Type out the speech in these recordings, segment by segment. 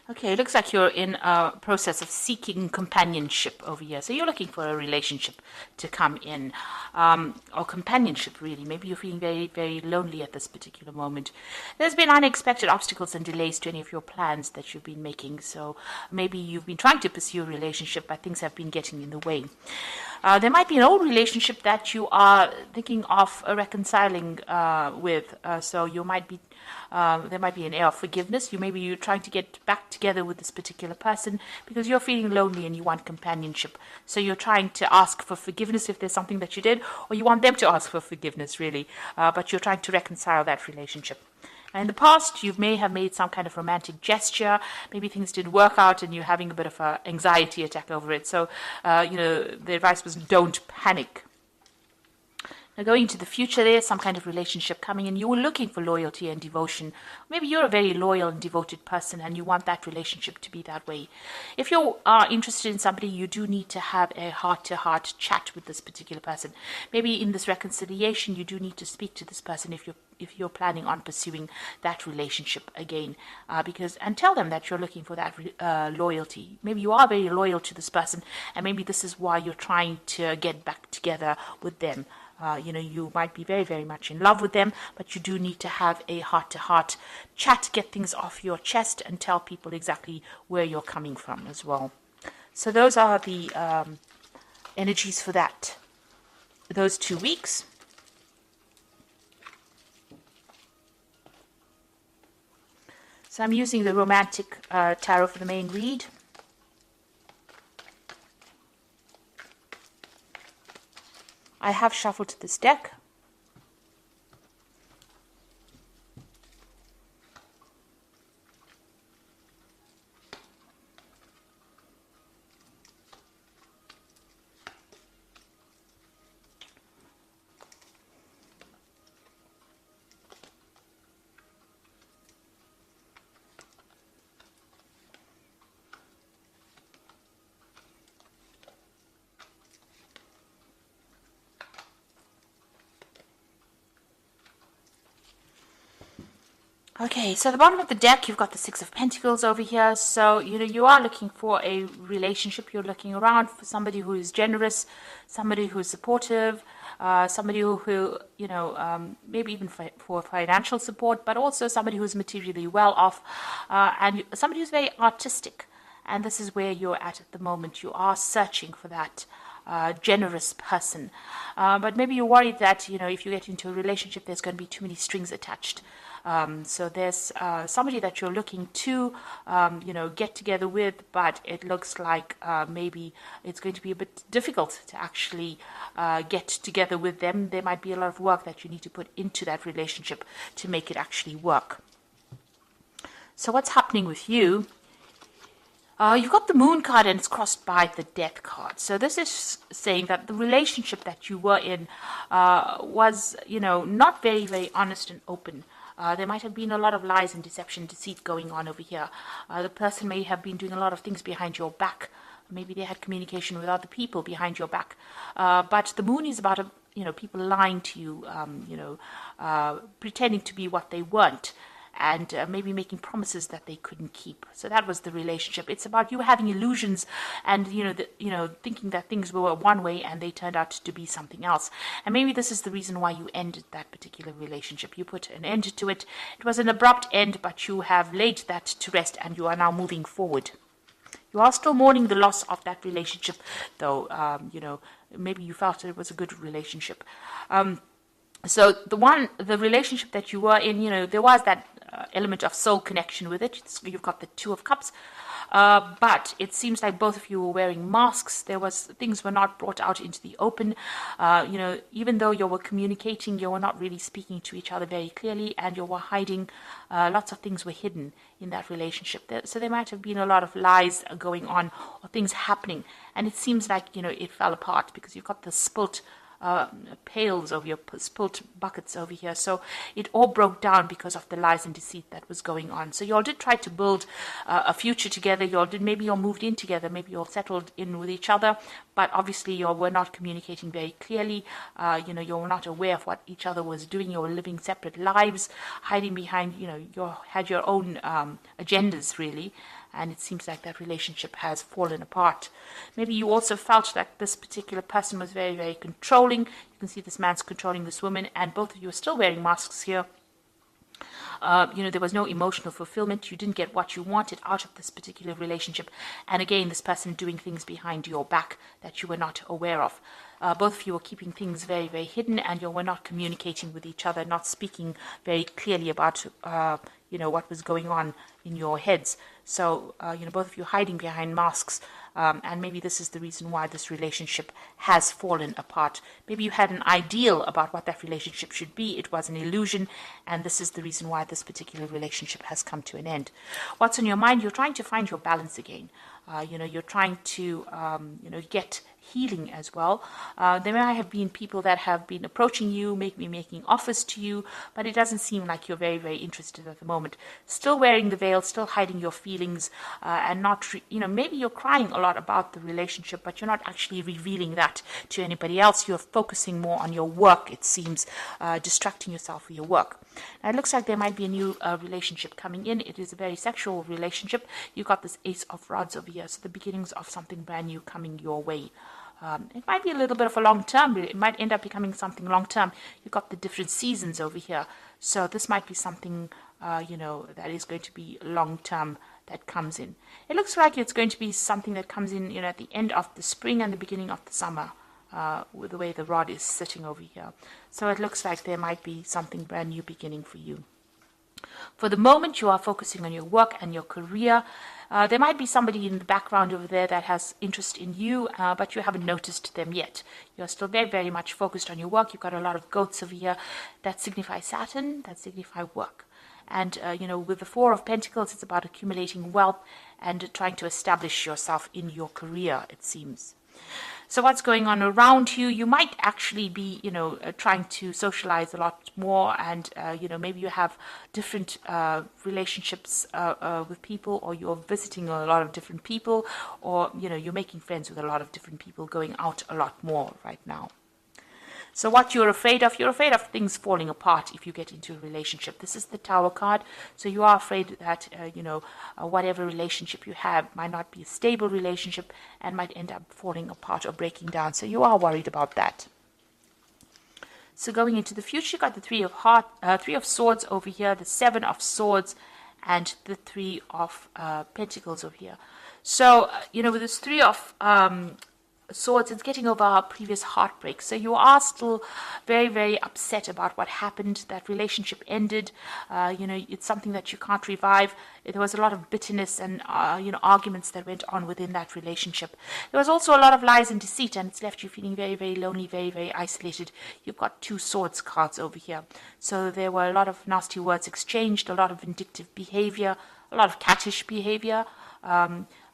Okay, it looks like you're in a process of seeking companionship over here. So you're looking for a relationship to come in, or companionship, really. Maybe you're feeling very, very lonely at this particular moment. There's been unexpected obstacles and delays to any of your plans that you've been making. So maybe you've been trying to pursue a relationship, but things have been getting in the way. There might be an old relationship that you are thinking of reconciling with. So you might be there might be an air of forgiveness. You're trying to get back together with this particular person because you're feeling lonely and you want companionship. So you're trying to ask for forgiveness if there's something that you did, or you want them to ask for forgiveness, really. But you're trying to reconcile that relationship. In the past, you may have made some kind of romantic gesture. Maybe things didn't work out and you're having a bit of an anxiety attack over it. So, the advice was don't panic. Now, going into the future, there's some kind of relationship coming in. You were looking for loyalty and devotion. Maybe you're a very loyal and devoted person and you want that relationship to be that way. If you are interested in somebody, you do need to have a heart-to-heart chat with this particular person. Maybe in this reconciliation, you do need to speak to this person if you're planning on pursuing that relationship again, and tell them that you're looking for that loyalty. Maybe you are very loyal to this person, and maybe this is why you're trying to get back together with them. You might be very, very much in love with them, but you do need to have a heart-to-heart chat, get things off your chest, and tell people exactly where you're coming from as well. So those are the energies for those 2 weeks. So I'm using the Romantic Tarot for the main read. I have shuffled this deck. Okay, so at the bottom of the deck, you've got the Six of Pentacles over here. So, you are looking for a relationship. You're looking around for somebody who is generous, somebody who is supportive, somebody who maybe even for financial support, but also somebody who's materially well off, and somebody who's very artistic. And this is where you're at the moment. You are searching for that generous person. But maybe you're worried that, if you get into a relationship, there's going to be too many strings attached. So there's somebody that you're looking to, get together with, but it looks like maybe it's going to be a bit difficult to actually get together with them. There might be a lot of work that you need to put into that relationship to make it actually work. So what's happening with you? You've got the Moon card and it's crossed by the Death card. So this is saying that the relationship that you were in was, not very, very honest and open. There might have been a lot of lies and deception, deceit going on over here. The person may have been doing a lot of things behind your back. Maybe they had communication with other people behind your back. But the Moon is about, people lying to you, pretending to be what they weren't. And maybe making promises that they couldn't keep. So that was the relationship. It's about you having illusions and, thinking that things were one way and they turned out to be something else. And maybe this is the reason why you ended that particular relationship. You put an end to it. It was an abrupt end, but you have laid that to rest and you are now moving forward. You are still mourning the loss of that relationship, though, maybe you felt it was a good relationship. So the relationship that you were in, there was that element of soul connection with it. You've got the Two of Cups, but it seems like both of you were wearing masks. Things were not brought out into the open. Even though you were communicating, you were not really speaking to each other very clearly, and you were hiding. Lots of things were hidden in that relationship. So there might have been a lot of lies going on or things happening, and it seems like it fell apart because you've got the spilt pails over your spilt buckets over here. So it all broke down because of the lies and deceit that was going on. So you all did try to build a future together. Maybe you all moved in together. Maybe you all settled in with each other. but obviously you were not communicating very clearly. You were not aware of what each other was doing. You were living separate lives, hiding behind, you had your own agendas, really. And it seems like that relationship has fallen apart. Maybe you also felt like this particular person was very, very controlling. You can see this man's controlling this woman, and both of you are still wearing masks here. There was no emotional fulfillment. You didn't get what you wanted out of this particular relationship. And again, this person doing things behind your back that you were not aware of. Both of you were keeping things very, very hidden, and you were not communicating with each other, not speaking very clearly about, what was going on in your heads. So, both of you hiding behind masks. And maybe this is the reason why this relationship has fallen apart. Maybe you had an ideal about what that relationship should be. It was an illusion, and this is the reason why this particular relationship has come to an end. What's on your mind? You're trying to find your balance again. You're trying to, get healing as well. There may have been people that have been approaching you, making offers to you, but it doesn't seem like you're very, very interested at the moment. Still wearing the veil, still hiding your feelings, and not, maybe you're crying a lot about the relationship, but you're not actually revealing that to anybody else. You're focusing more on your work, it seems, distracting yourself with your work. Now, it looks like there might be a new relationship coming in. It is a very sexual relationship. You've got this Ace of Rods over here, so the beginnings of something brand new coming your way. It might be a little bit of a long term, but it might end up becoming something long term. You've got the different seasons over here. So this might be something, that is going to be long term that comes in. It looks like it's going to be something that comes in, at the end of the spring and the beginning of the summer, with the way the rod is sitting over here. So it looks like there might be something brand new beginning for you. For the moment, you are focusing on your work and your career. There might be somebody in the background over there that has interest in you, but you haven't noticed them yet. You're still very, very much focused on your work. You've got a lot of goats over here that signify Saturn, that signify work. And, with the Four of Pentacles, it's about accumulating wealth and trying to establish yourself in your career, it seems. So what's going on around you? You might actually be, trying to socialize a lot more, and, maybe you have different relationships with people, or you're visiting a lot of different people, or, you're making friends with a lot of different people, going out a lot more right now. So what you're afraid of things falling apart if you get into a relationship. This is the Tower card. So you are afraid that, whatever relationship you have might not be a stable relationship and might end up falling apart or breaking down. So you are worried about that. So going into the future, you've got the Three of Swords over here, the Seven of Swords, and the Three of Pentacles over here. So, with this Three of Swords, it's getting over our previous heartbreak. So you are still very, very upset about what happened. That relationship ended. It's something that you can't revive. There was a lot of bitterness and, arguments that went on within that relationship. There was also a lot of lies and deceit, and it's left you feeling very, very lonely, very, very isolated. You've got Two Swords cards over here. So there were a lot of nasty words exchanged, a lot of vindictive behavior, a lot of cattish behavior,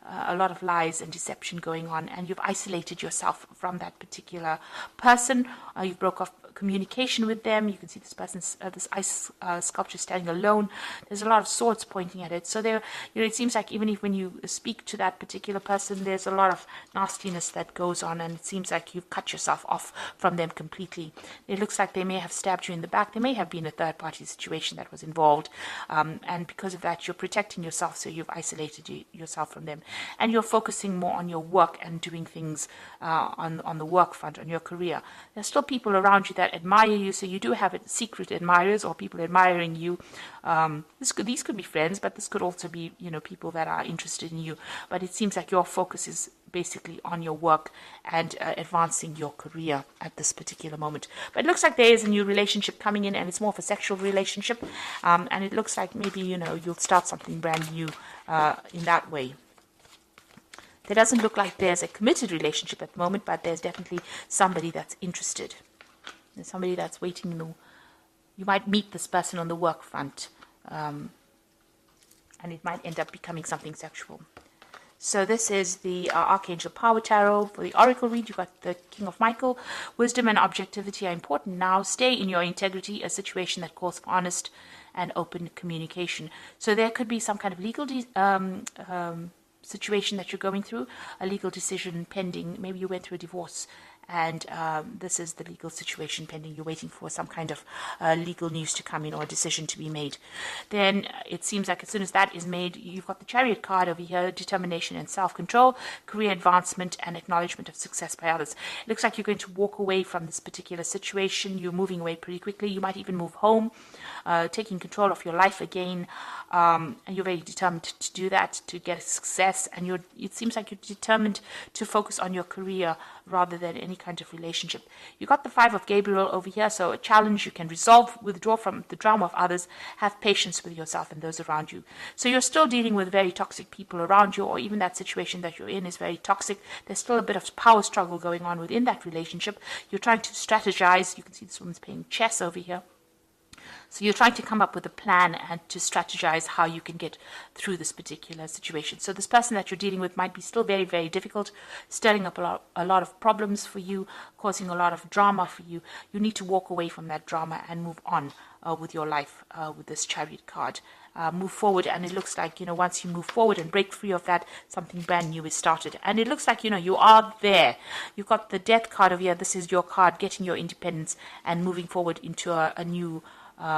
a lot of lies and deception going on, and you've isolated yourself from that particular person. You broke off communication with them. You can see this person's this ice sculpture standing alone. There's a lot of swords pointing at it. So there, it seems like even if when you speak to that particular person, there's a lot of nastiness that goes on, and it seems like you've cut yourself off from them completely. It looks like they may have stabbed you in the back. There may have been a third-party situation that was involved, and because of that, you're protecting yourself. So you've isolated yourself from them, and you're focusing more on your work and doing things on the work front, on your career. There's still people around you that admire you, so you do have secret admirers or people admiring you. These could be friends, but this could also be people that are interested in you. But it seems like your focus is basically on your work and advancing your career at this particular moment. But it looks like there is a new relationship coming in, and it's more of a sexual relationship, and it looks like maybe you'll start something brand new in that way. There doesn't look like there's a committed relationship at the moment, but there's definitely somebody that's interested. There's somebody that's waiting. You might meet this person on the work front, and it might end up becoming something sexual. So this is the Archangel Power Tarot. For the Oracle read, you've got the King of Michael. Wisdom and objectivity are important now. Stay in your integrity, a situation that calls for honest and open communication. So there could be some kind of legal situation that you're going through, a legal decision pending. Maybe you went through a divorce, and this is the legal situation pending. You're waiting for some kind of legal news to come in or a decision to be made. Then it seems like as soon as that is made, you've got the Chariot card over here: determination and self-control, career advancement, and acknowledgement of success by others. It looks like you're going to walk away from this particular situation. You're moving away pretty quickly. You might even move home, taking control of your life again, and you're very determined to do that, to get success. And it seems like you're determined to focus on your career rather than any kind of relationship. You got the Five of Gabriel over here, so a challenge you can resolve, withdraw from the drama of others, have patience with yourself and those around you. So you're still dealing with very toxic people around you, or even that situation that you're in is very toxic. There's still a bit of power struggle going on within that relationship. You're trying to strategize. You can see this woman's playing chess over here. So you're trying to come up with a plan and to strategize how you can get through this particular situation. So this person that you're dealing with might be still very, very difficult, stirring up a lot of problems for you, causing a lot of drama for you. You need to walk away from that drama and move on with your life with this Chariot card. Move forward, and it looks like, once you move forward and break free of that, something brand new is started. And it looks like, you are there. You've got the Death card over here. This is your card, getting your independence and moving forward into a new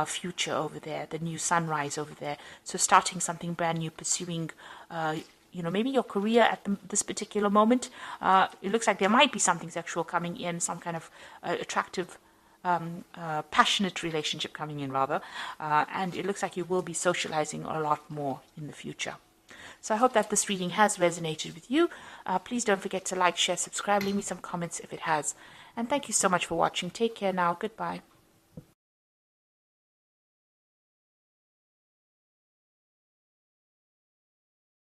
future over there, the new sunrise over there. So starting something brand new, pursuing maybe your career at this particular moment. It looks like there might be something sexual coming in, some kind of attractive, passionate relationship coming in, rather. And it looks like you will be socializing a lot more in the future. So I hope that this reading has resonated with you. Please don't forget to like, share, subscribe, leave me some comments if it has. And thank you so much for watching. Take care now. Goodbye.